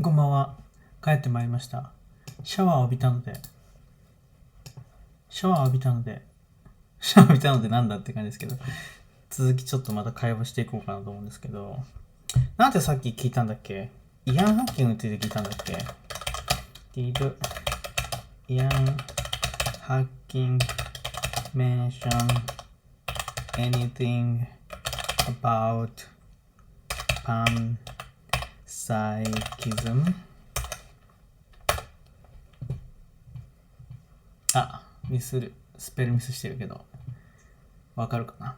こんばんは。帰ってまいりました。シャワーを浴びたので、なんだって感じですけど、続きちょっとまた会話していこうかなと思うんですけど、なんでさっき聞いたんだっけ？イヤンハッキングについて聞いたんだっけ？ Did イヤンハッキング mention anything about panpsychism? スペルミスしてるけど、わかるかな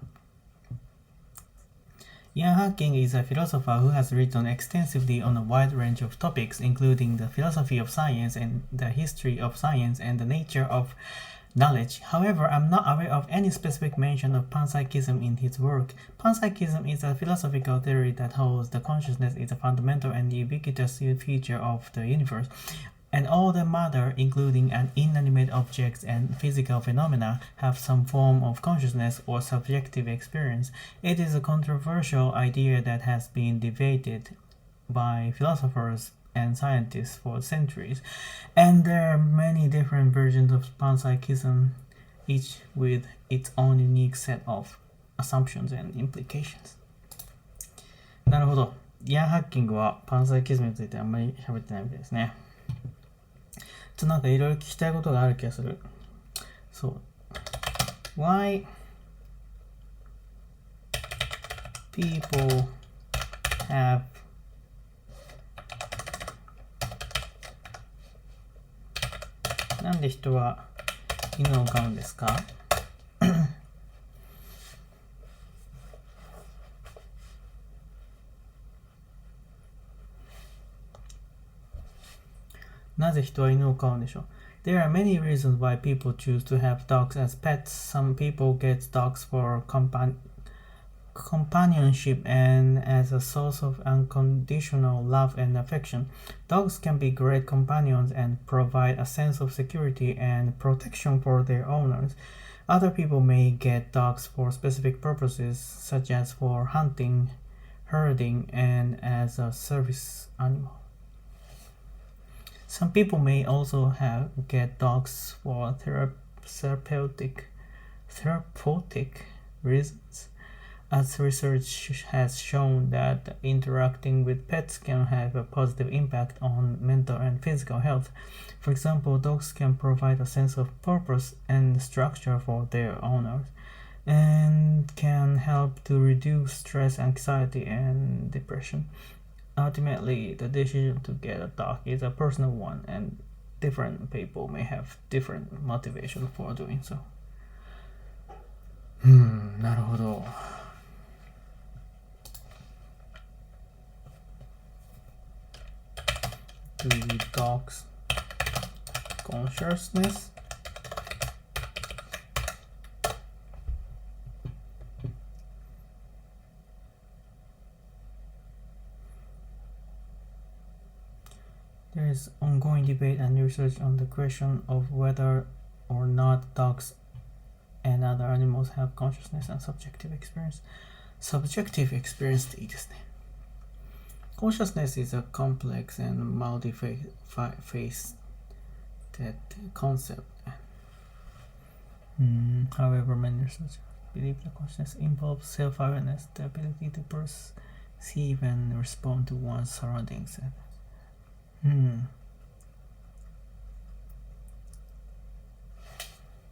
？Ian Hacking is a philosopher who has written extensively on a wide range of topics, including the philosophy of science and the history of science and the nature of knowledge. However, I'm not aware of any specific mention of panpsychism in his work. Panpsychism is a philosophical theory that holds that consciousness is a fundamental and ubiquitous feature of the universe, and all the matter, including inanimate objects and physical phenomena, have some form of consciousness or subjective experience. It is a controversial idea that has been debated by philosophers and scientists for centuries, and there are many different versions of panpsychism, each with its own unique set of assumptions and implications. なるほど。イヤン・ハッキングはパンサイキズムについてあんまり喋ってないみたいですね。なんかいろいろ聞きたいことがある気がする。そう。Why people haveなんで人は犬を飼うんですか？なぜ人は犬を飼うんでしょう？ There are many reasons why people choose to have dogs as pets. Some people get dogs for companionship and as a source of unconditional love and affection. Dogs can be great companions and provide a sense of security and protection for their owners. Other people may get dogs for specific purposes, such as for hunting, herding, and as a service animal. Some people may also get dogs for therapeutic reasons, as research has shown that interacting with pets can have a positive impact on mental and physical health. For example, dogs can provide a sense of purpose and structure for their owners, and can help to reduce stress, anxiety, and depression. Ultimately, the decision to get a dog is a personal one, and different people may have different motivation for doing so. なるほど。Do dogs consciousness? There is ongoing debate and research on the question of whether or not dogs and other animals have consciousness and subjective experience. Subjective experience っていいですね。Consciousness is a complex and multifaceted concept. However, many researchers believe that consciousness involves self-awareness, the ability to perceive and respond to one's surroundings.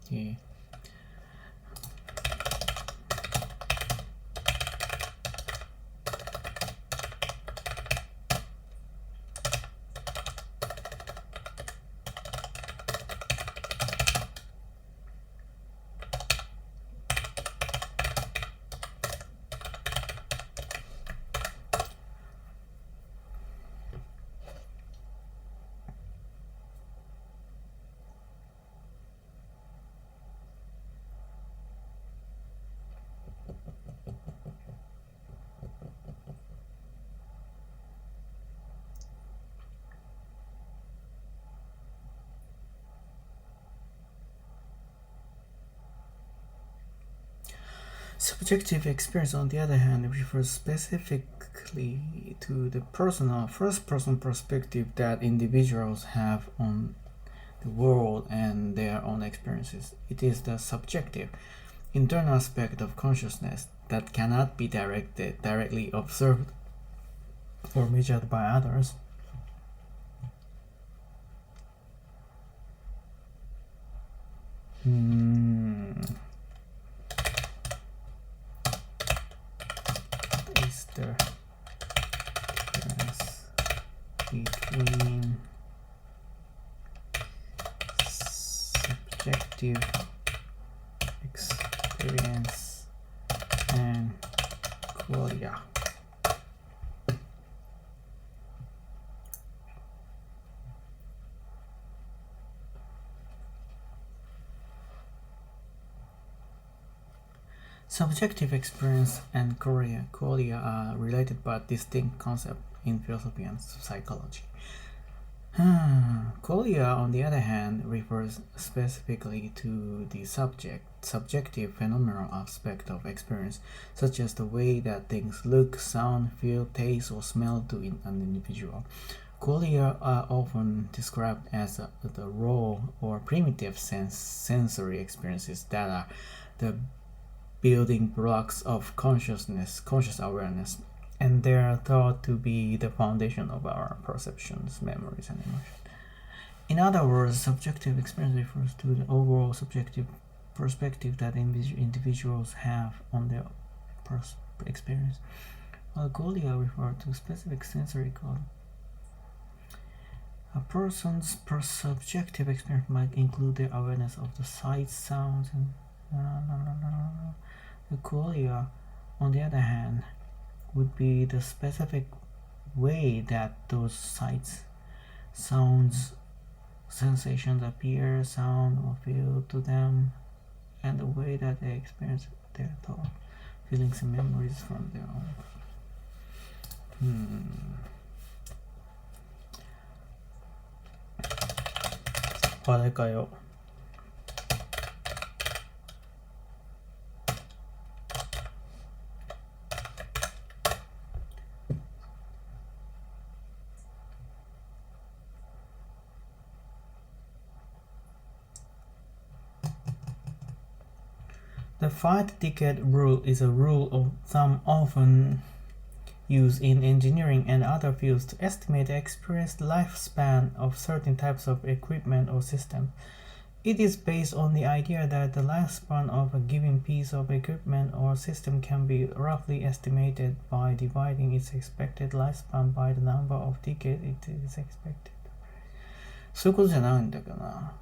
Okay. Subjective experience, on the other hand, refers specific specifically to the personal first-person perspective that individuals have on the world and their own experiences. It is the subjective, internal aspect of consciousness that cannot be directly observed or measured by others. Is the difference between subjective experience and qualia. Subjective experience and qualia are related but distinct concepts in philosophy and psychology. Qualia, on the other hand, refers specifically to the subjective phenomenal aspect of experience, such as the way that things look, sound, feel, taste, or smell to an individual. Qualia are often described as the raw or primitive sensory experiences that are the building blocks of conscious awareness, and they are thought to be the foundation of our perceptions, memories, and emotions. In other words, subjective experience refers to the overall subjective perspective that individuals have on their experience, while qualia refer to specific sensory quality. A person's subjective experience might include their awareness of the sights, sounds, and the qualia, on the other hand, would be the specific way that those sights, sounds, sensations appear, sound, or feel to them, and the way that they experience their thoughts, feelings, and memories from their own. 話題変えよう。The 5-decade rule is a rule of thumb often used in engineering and other fields to estimate the experienced lifespan of certain types of equipment or systems. It is based on the idea that the lifespan of a given piece of equipment or system can be roughly estimated by dividing its expected lifespan by the number of decades it is expected. そういうことじゃないんだけどな。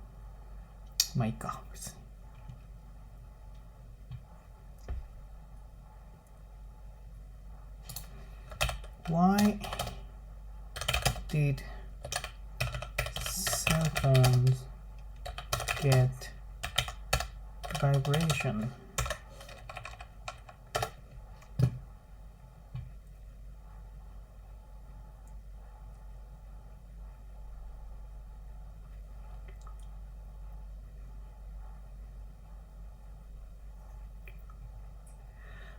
まあいいか、別に。Why did cell phones get vibration?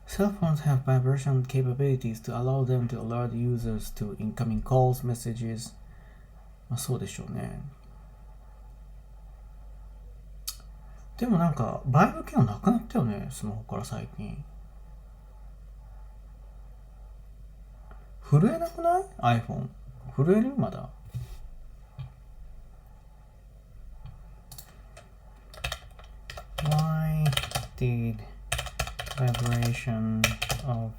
Cell phones have vibration capabilities to allow them to alert users to incoming calls, messages. まあそうでしょうね。でもなんかバイブ機能なくなったよね、スマホから最近。震えなくない？ iPhone。震える？まだ。Why did vibration of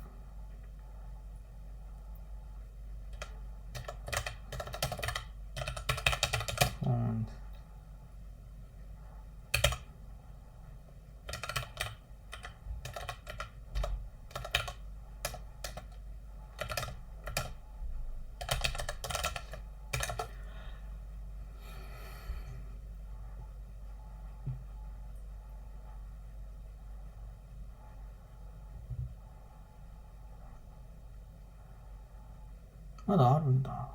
phonesまだあるんだ。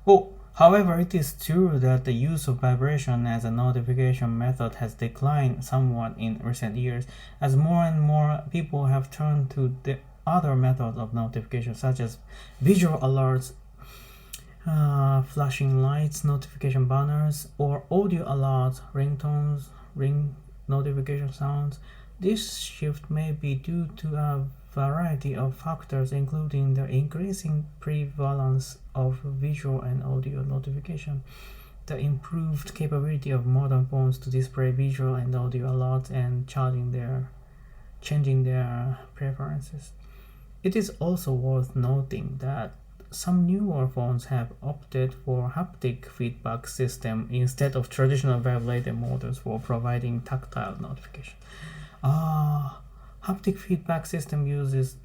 お、However, it is true that the use of vibration as a notification method has declined somewhat in recent years, as more and more people have turned to the other methods of notification, such as visual alerts, flashing lights, notification banners, or audio alerts, ringtones, ring notification sounds. This shift may be due to a variety of factors, including the increasing prevalence of visual and audio notification, the improved capability of modern phones to display visual and audio alerts, and changing their preferences. It is also worth noting that some newer phones have opted for haptic feedback system instead of traditional vibrator motors for providing tactile notification. Haptic feedback system use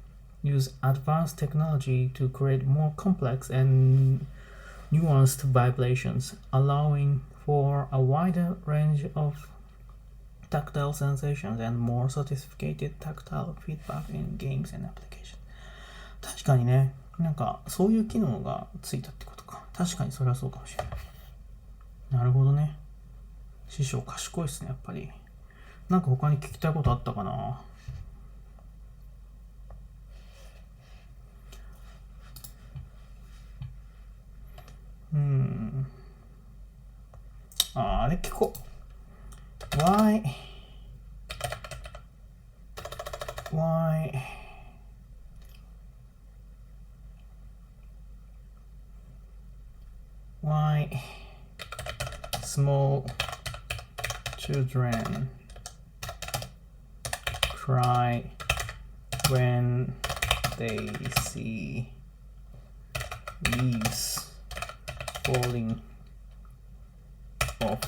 advanced technology to create more complex and nuanced vibrations, allowing for a wider range of tactile sensations and more sophisticated tactile feedback in games and applications. 確かにね、なんかそういう機能がついたってことか。確かにそれはそうかもしれない。なるほどね。師匠賢いっすね、やっぱり。なんか他に聞きたいことあったかな。あれ聞こう。Why small children cry when they see leaves falling off?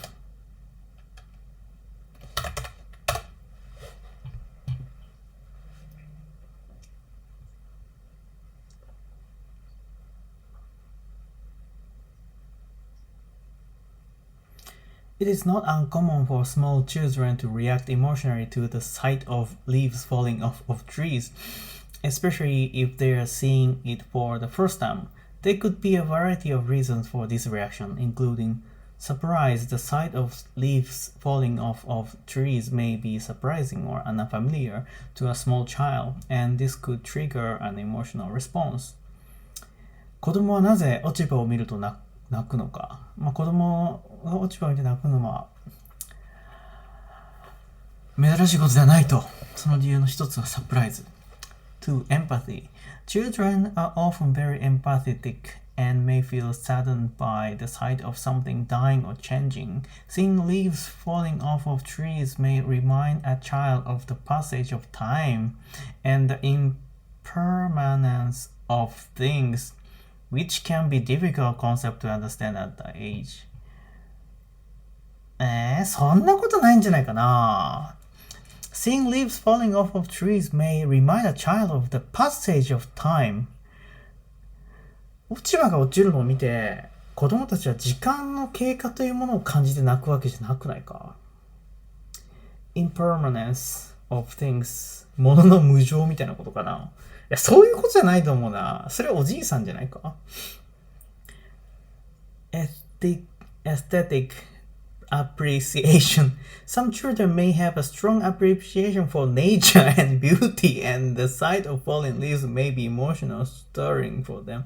It is not uncommon for small children to react emotionally to the sight of leaves falling off of trees, especially if they are seeing it for the first time. There could be a variety of reasons for this reaction, including surprise. The sight of leaves falling off of trees may be surprising or unfamiliar to a small child, and this could trigger an emotional response. 子供はなぜ落ち葉を見ると泣くのか。子供が落ち葉を見て泣くのは珍しいことではないと。その理由の一つはサプライズ。2. Empathy. Children are often very empathetic and may feel saddened by the sight of something dying or changing. Seeing leaves falling off of trees may remind a child of the passage of time and the impermanence of things, which can be difficult concept to understand at that age. そんなことないんじゃないかな。Seeing leaves falling off of trees may remind a child of the passage of time. 落ち葉が落ちるのを見て、子供たちは時間の経過というものを感じて泣くわけじゃなくないか。Impermanence of things. 物の無常みたいなことかな。いや、そういうことじゃないと思うな。それはおじいさんじゃないか。Aesthetic appreciation. Some children may have a strong appreciation for nature and beauty, and the sight of falling leaves may be emotional stirring for them.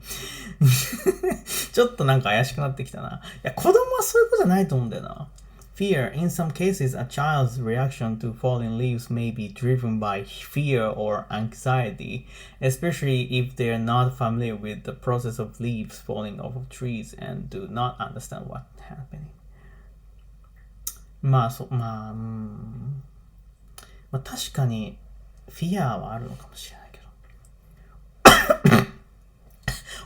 ちょっとなんか怪しくなってきたな。いや、子供はそういうことじゃないと思うんだよな。Fear. In some cases, a child's reaction to falling leaves may be driven by fear or anxiety, especially if they are not familiar with the process of leaves falling off of trees and do not understand what's happening. 確かにフィアはあるのかもしれないけど。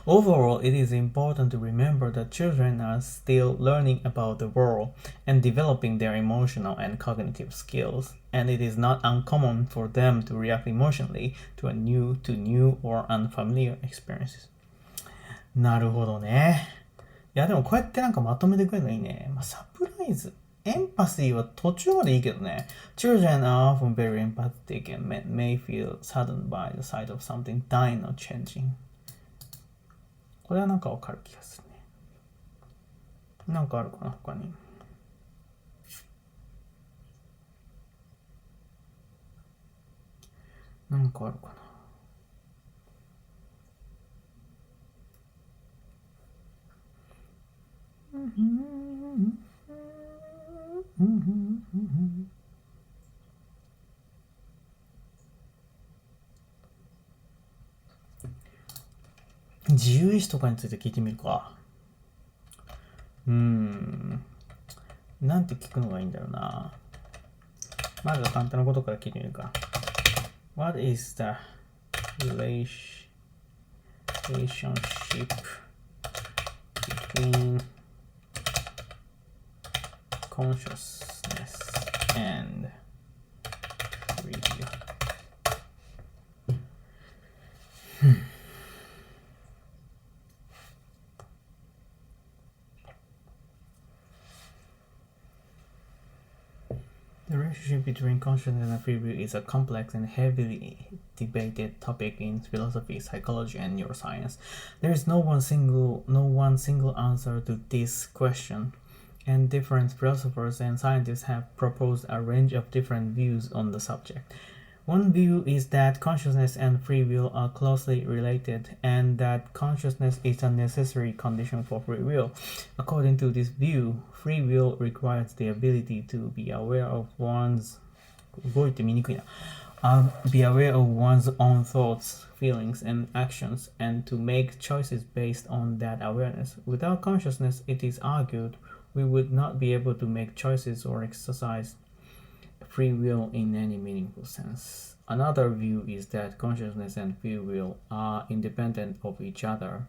Overall, it is important to remember that children are still learning about the world and developing their emotional and cognitive skills, and it is not uncommon for them to react emotionally to new or unfamiliar experiences. なるほどね。いやでもこうやってなんかまとめてくれるのいいね。サプライズ。エンパシーは途中までいいけどね。Children are often very empathetic and may feel saddened by the sight of something dying or changing. これはなんかわかる気がするね。なんかあるかな他に。なんかあるかな。自由意志とかについて聞いてみるか。なんて聞くのがいいんだろうな。まずは簡単なことから聞いてみるか。What is the relationship between consciousness and free will? The relationship between consciousness and free will is a complex and heavily debated topic in philosophy, psychology, and neuroscience. There is no one single answer to this question, and different philosophers and scientists have proposed a range of different views on the subject. One view is that consciousness and free will are closely related and that consciousness is a necessary condition for free will. According to this view, free will requires the ability to be aware of one's be aware of one's own thoughts, feelings, and actions, and to make choices based on that awareness. Without consciousness, it is argued, we would not be able to make choices or exercise free will in any meaningful sense. Another view is that consciousness and free will are independent of each other,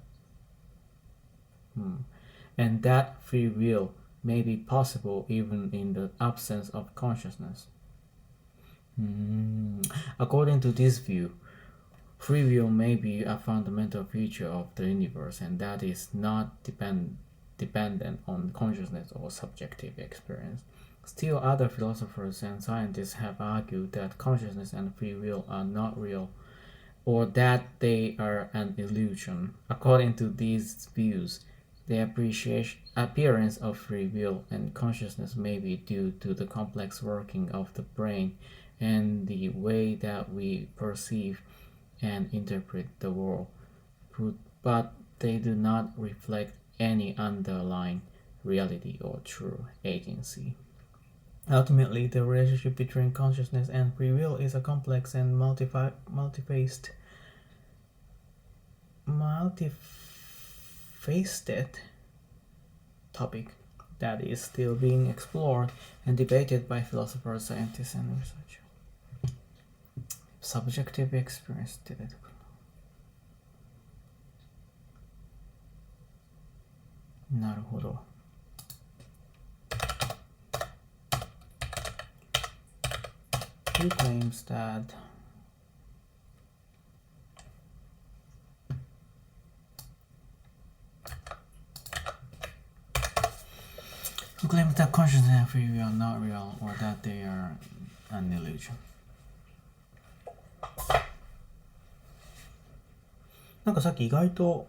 and that free will may be possible even in the absence of consciousness. According to this view, free will may be a fundamental feature of the universe, and that is not dependent on consciousness or subjective experience. Still, other philosophers and scientists have argued that consciousness and free will are not real, or that they are an illusion. According to these views, the appearance of free will and consciousness may be due to the complex working of the brain and the way that we perceive and interpret the world, but they do not reflect any underlying reality or true agency. Ultimately, the relationship between consciousness and free will is a complex and multifaceted topic that is still being explored and debated by philosophers, scientists, and researchers. Subjective experience って出てくるな。なるほど。He claims that consciousness and free will are not real or that they are an illusion. なんかさっき意外と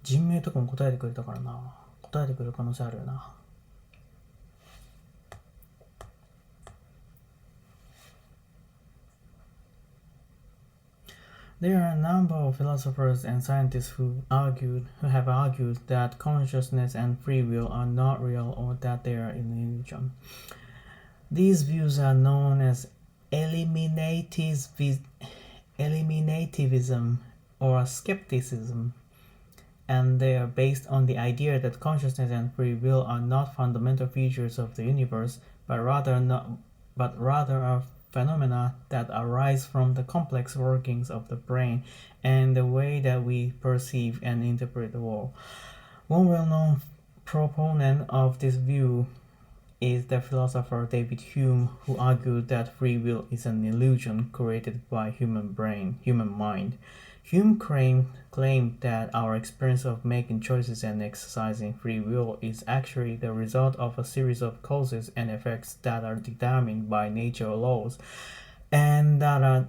人名とかも答えてくれたからな。答えてくれる可能性あるよな。There are a number of philosophers and scientists who have argued that consciousness and free will are not real or that they are an illusion. These views are known as eliminativism or skepticism, and they are based on the idea that consciousness and free will are not fundamental features of the universe, but rather are phenomena that arise from the complex workings of the brain and the way that we perceive and interpret the world. One well-known proponent of this view is the philosopher David Hume, who argued that free will is an illusion created by human mind. Hume claimed that our experience of making choices and exercising free will is actually the result of a series of causes and effects that are determined by natural laws, and that are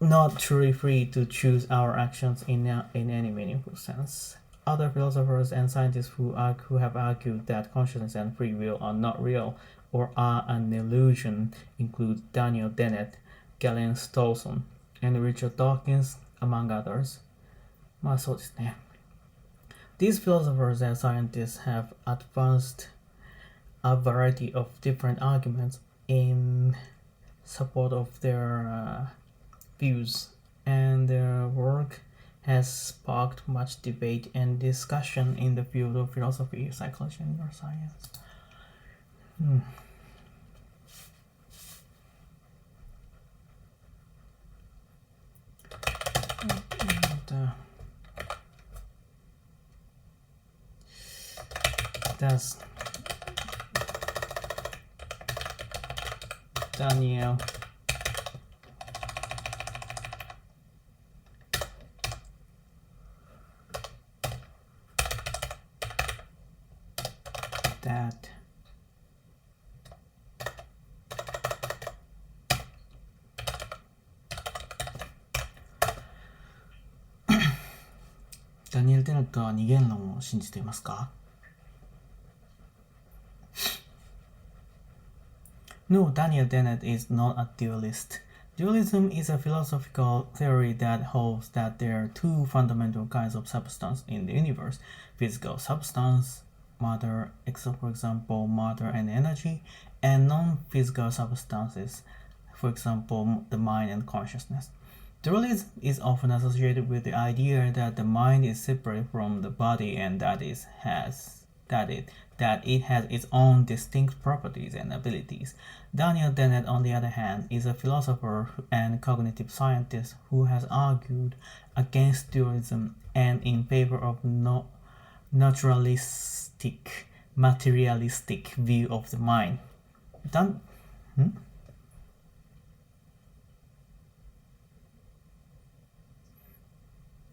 not truly free to choose our actions in any meaningful sense. Other philosophers and scientists who have argued that consciousness and free will are not real or are an illusion include Daniel Dennett, Galen Stolson, and Richard Dawkins, among others. まあそうですね。These philosophers and scientists have advanced a variety of different arguments in support of their views, and their work has sparked much debate and discussion in the field of philosophy, psychology, and neuroscience. Does Daniel thatダニエル・テネットは二元論を信じていますか? No, Daniel Dennett is not a dualist. Dualism is a philosophical theory that holds that there are two fundamental kinds of substance in the universe: physical substance, matter, for example, matter and energy, and non-physical substances, for example, the mind and consciousness. Dualism is often associated with the idea that the mind is separate from the body and that it has its own distinct properties and abilities. Daniel Dennett, on the other hand, is a philosopher and cognitive scientist who has argued against dualism and in favor of naturalistic, materialistic view of the mind.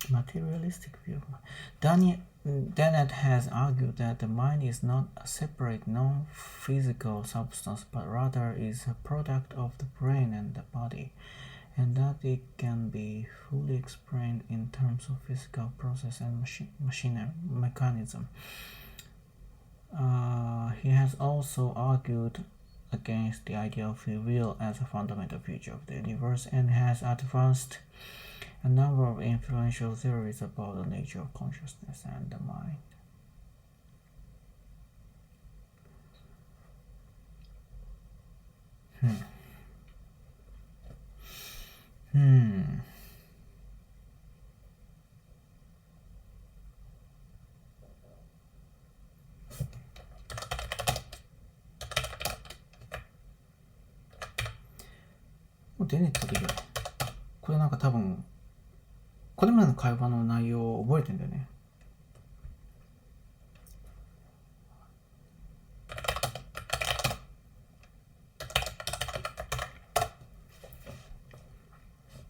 Materialistic view. Dennett has argued that the mind is not a separate, non-physical substance, but rather is a product of the brain and the body, and that it can be fully explained in terms of physical process and mechanism. He has also argued against the idea of free will as a fundamental feature of the universe and has advanced a number of influential theories about the nature of consciousness and the mind.もう出ねえっていいよ。これなんか多分これまでの会話の内容を覚えてんだよね。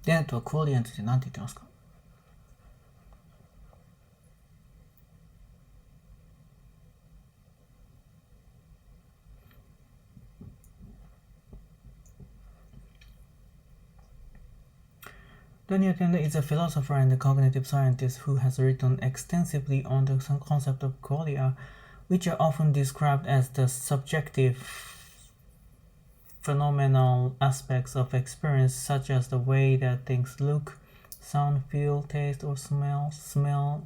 で、あとはクオリエントって何て言ってますか? Daniel Dennett is a philosopher and a cognitive scientist who has written extensively on the concept of qualia, which are often described as the subjective phenomenal aspects of experience, such as the way that things look, sound, feel, taste, or smell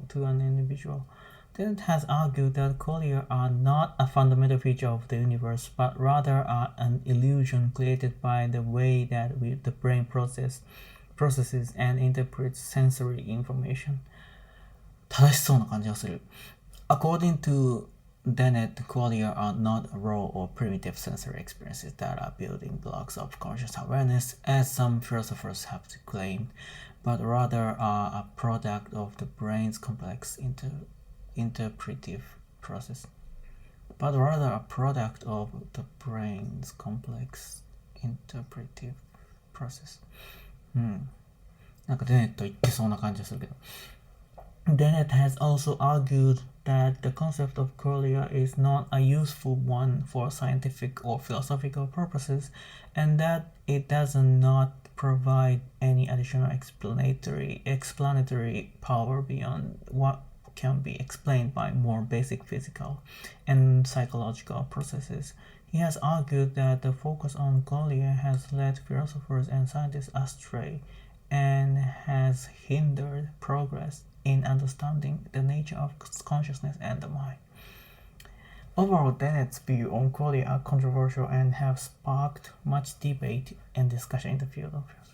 to an individual. Dennett has argued that qualia are not a fundamental feature of the universe, but rather are an illusion created by the way that the brain processes and interprets sensory information. 正しそうな感じがする。According to Dennett, qualia are not raw or primitive sensory experiences that are building blocks of conscious awareness, as some philosophers have claimed, but rather are a product of the brain's complex interpretive process. But rather a product of the brain's complex interpretive process. なんかデネット言ってそうな感じがするけど。Dennett has also argued that the concept of qualia is not a useful one for scientific or philosophical purposes, and that it does not provide any additional explanatory power beyond what can be explained by more basic physical and psychological processes. He has argued that the focus on qualia has led philosophers and scientists astray and has hindered progress in understanding the nature of consciousness and the mind. Overall, Dennett's views on qualia are controversial and have sparked much debate and discussion in the field of philosophy.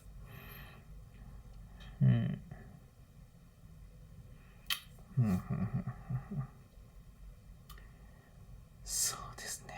そうですね。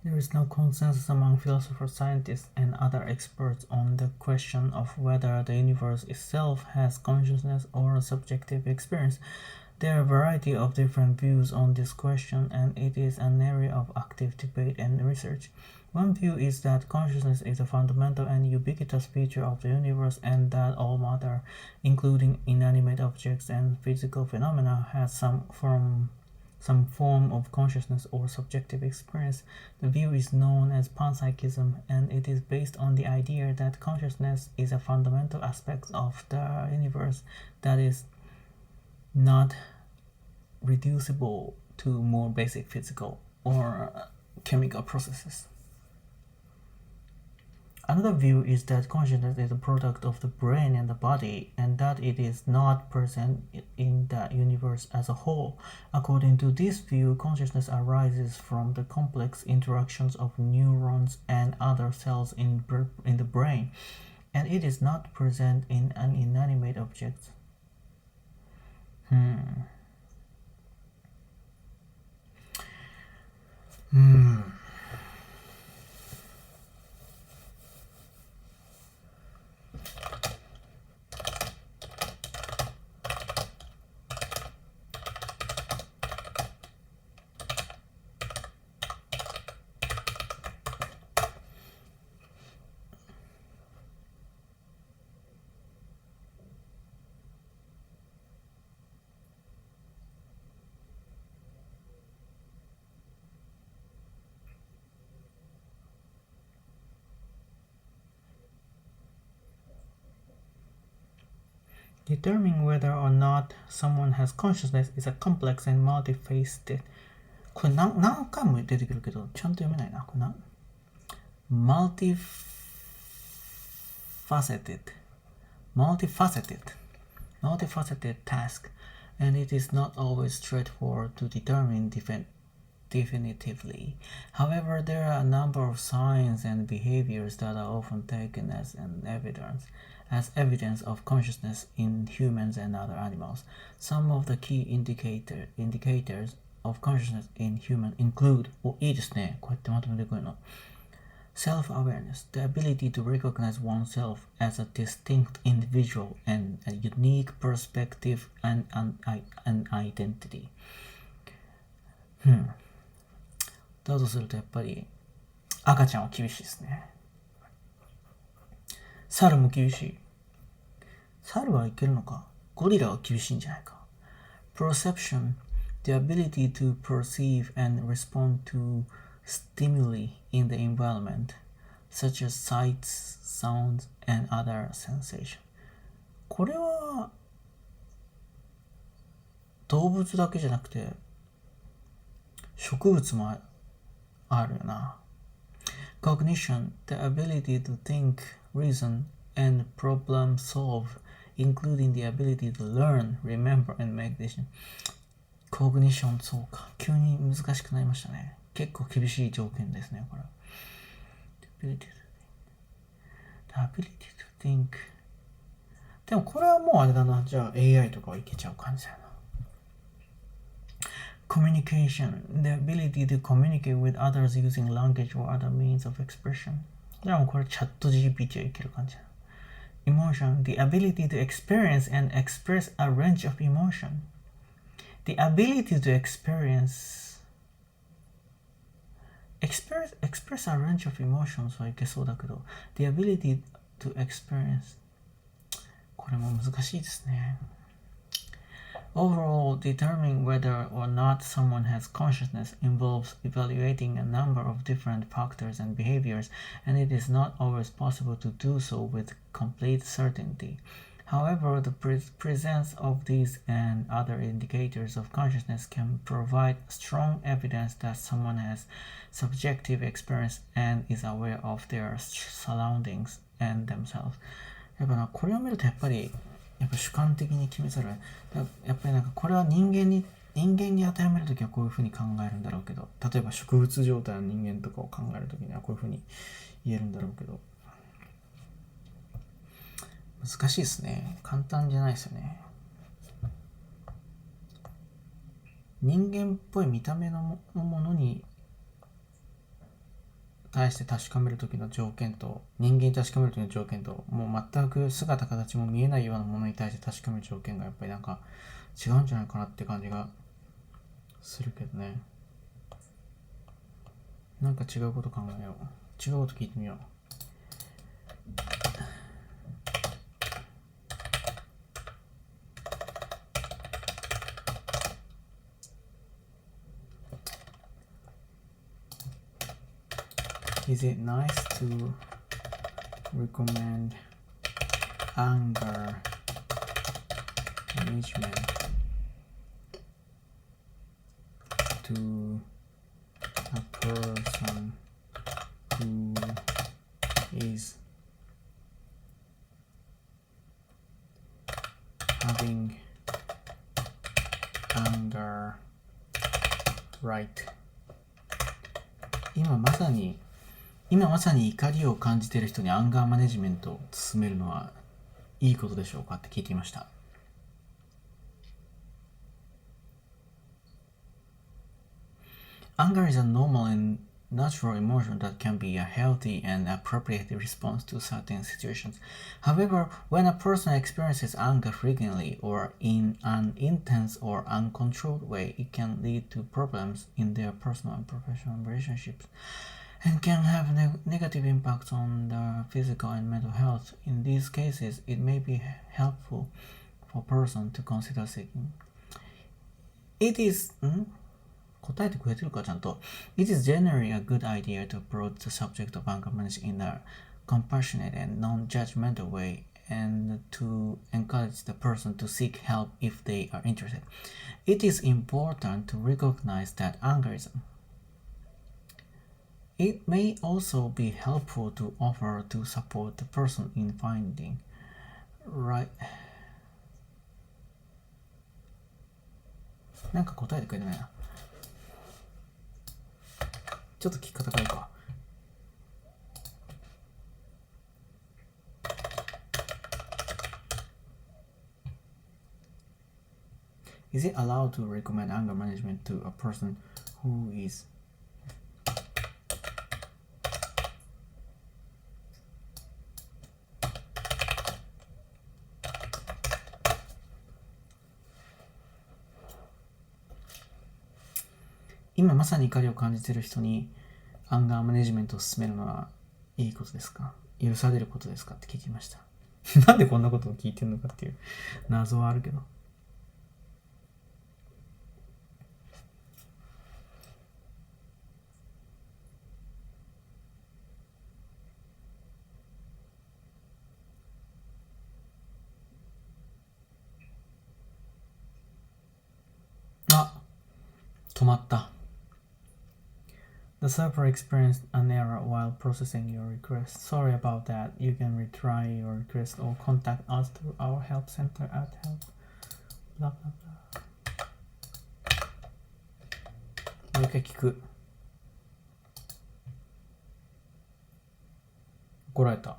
There is no consensus among philosophers, scientists, and other experts on the question of whether the universe itself has consciousness or a subjective experience. There are a variety of different views on this question, and it is an area of active debate and research. One view is that consciousness is a fundamental and ubiquitous feature of the universe, and that all matter, including inanimate objects and physical phenomena, has some form of consciousness or subjective experience. The view is known as panpsychism, and it is based on the idea that consciousness is a fundamental aspect of the universe that is not reducible to more basic physical or chemical processes. Another view is that consciousness is a product of the brain and the body, and that it is not present in the universe as a whole. According to this view, consciousness arises from the complex interactions of neurons and other cells in the brain, and it is not present in an inanimate object. Determining whether or not someone has consciousness is a complex and multifaceted. これ何回も出てくるけどちゃんと読めないな。これmultifaceted task, and it is not always straightforward to determine definitively. However, there are a number of signs and behaviors that are often taken as evidence of consciousness in humans and other animals. Some of the key indicators of consciousness in humans include いいですね。こうやってまとめてくるの。Self-awareness, the ability to recognize oneself as a distinct individual and a unique perspective and an identity. だとするとやっぱり赤ちゃんは厳しいですね。猿も厳しい。猿はいけるのか。ゴリラは厳しいんじゃないか。Perception, the ability to perceive and respond to stimuli in the environment, such as sights, sounds, and other sensations. これは動物だけじゃなくて植物もあるよな。Cognition, the ability to think, reason, and problem solve, including the ability to learn, remember, and make decisions. Cognition, そうか。急に難しくなりましたね。結構厳しい条件ですね、これ。The ability to think. でもこれはもうあれだな。じゃあ AI とかはいけちゃう感じだな。communication, the ability to communicate with others using language or other means of expression. でもこれチャット GPT はいける感じ。Emotion, the ability to experience and express a range of emotion. The ability to express a range of emotions はいけそうだけど、the ability to experience これも難しいですね。Overall, determining whether or not someone has consciousness involves evaluating a number of different factors and behaviors, and it is not always possible to do so with complete certainty. However, the presence of these and other indicators of consciousness can provide strong evidence that someone has subjective experience and is aware of their surroundings and themselves. やっぱな、これを見るとやっぱ主観的に決めざるを得ない。やっぱりなんかこれは人間に当てはめるときはこういうふうに考えるんだろうけど、例えば植物状態の人間とかを考えるときにはこういうふうに言えるんだろうけど、難しいですね。簡単じゃないですよね。人間っぽい見た目のものに対して確かめるときの条件と、人間に確かめるときの条件と、もう全く姿形も見えないようなものに対して確かめる条件がやっぱりなんか違うんじゃないかなって感じがするけどね。なんか違うこと考えよう。違うこと聞いてみよう。Is it nice to recommend anger management to a person who is having anger right? 今まさに怒りを感じている人にアンガーマネジメントを進めるのはいいことでしょうかって聞いてみました。Anger is a normal and natural emotion that can be a healthy and appropriate response to certain situations. However, when a person experiences anger frequently or in an intense or uncontrolled way, it can lead to problems in their personal and professional relationships and can have negative impacts on the physical and mental health. In these cases, it may be helpful for a person to consider seeking. It is... 答えてくれてるかちゃんと。It is generally a good idea to approach the subject of anger management in a compassionate and non-judgmental way and to encourage the person to seek help if they are interested. It is important to recognize that anger is... It may also be helpful to offer to support the person in finding right... なんか答えてくれてないな。ちょっと聞き方変えるか。Is it allowed to recommend anger management to a person who is今まさに怒りを感じている人にアンガーマネジメントを進めるのはいいことですか？許されることですかって聞きました。なんでこんなことを聞いてるのかっていう謎はあるけど。あ、止まった。The server experienced an error while processing your request. Sorry about that. You can retry your request or contact us through our help center at help. Blah, blah, blah. もう一回聞く。怒られた。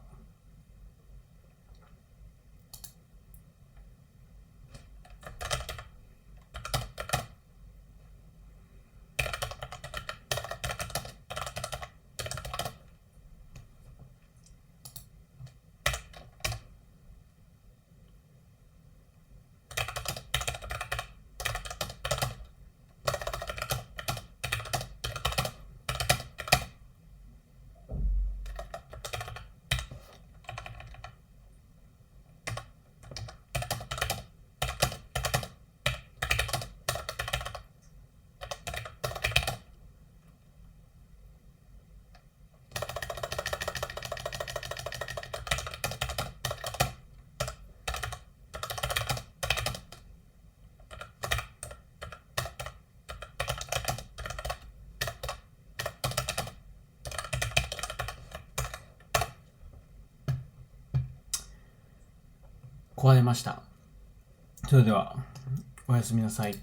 壊れました。それでは、おやすみなさい。